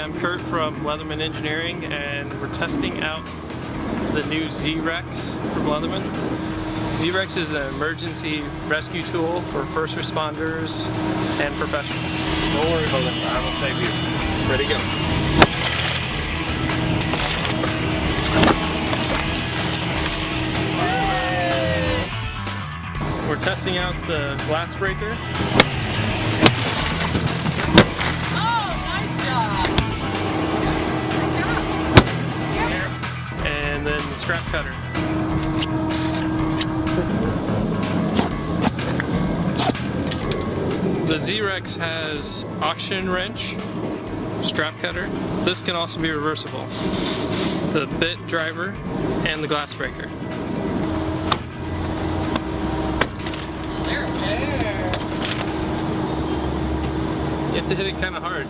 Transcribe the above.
I'm Kurt from Leatherman Engineering, and we're testing out the new Z-Rex from Leatherman. Z-Rex is an emergency rescue tool for first responders and professionals. Don't worry about this, I will save you. Ready, go. We're testing out the glass breaker. Oh, nice job! And then the scrap cutter. The Z-Rex has auction wrench, strap cutter. This can also be reversible. The bit driver and the glass breaker. There. You have to hit it kind of hard.